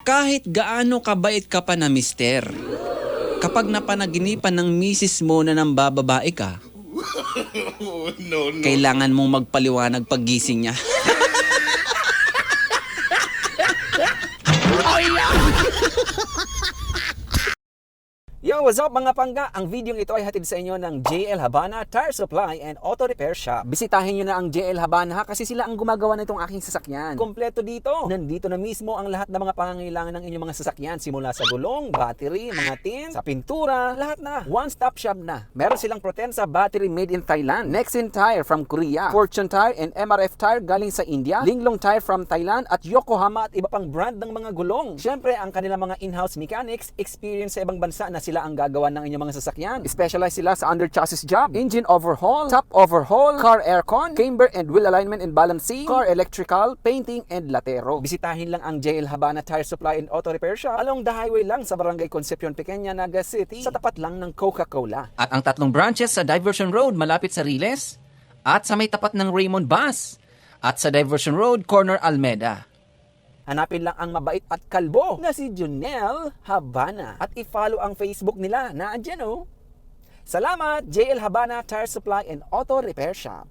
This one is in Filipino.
Kahit gaano kabait ka pa na mister, kapag napanaginipan ng misis mo na nang bababae ka, kailangan mong magpaliwanag paggising niya. Yo, what's up mga pangga? Ang video ito ay hatid sa inyo ng JL Habana Tire Supply and Auto Repair Shop. Bisitahin nyo na ang JL Habana kasi sila ang gumagawa nitong aking sasakyan. Kompleto dito. Nandito na mismo ang lahat ng mga pangangailangan ng inyong mga sasakyan. Simula sa gulong, battery, mga tin, sa pintura, lahat na. One-stop shop na. Meron silang Protensa battery made in Thailand. Nexen Tire from Korea. Fortune Tire and MRF Tire galing sa India. Linglong Tire from Thailand at Yokohama at iba pang brand ng mga gulong. Siyempre, ang kanilang mga in-house mechanics, experience sa ibang bansa na sila ang gagawa ng inyong mga sasakyan. Specialize sila sa under chassis job, engine overhaul, top overhaul, car aircon, camber and wheel alignment and balancing, car electrical, painting and latero. Bisitahin lang ang JL Habana Tire Supply and Auto Repair Shop along the highway lang sa Barangay Concepcion, Pequeña, Naga City, sa tapat lang ng Coca-Cola. At ang 3 branches sa Diversion Road malapit sa Riles, at sa may tapat ng Raymond Bus, at sa Diversion Road, corner Almeda. Hanapin lang ang mabait at kalbo na si Junel Habana at i-follow ang Facebook nila na andyan oh. Salamat, JL Habana Tire Supply and Auto Repair Shop.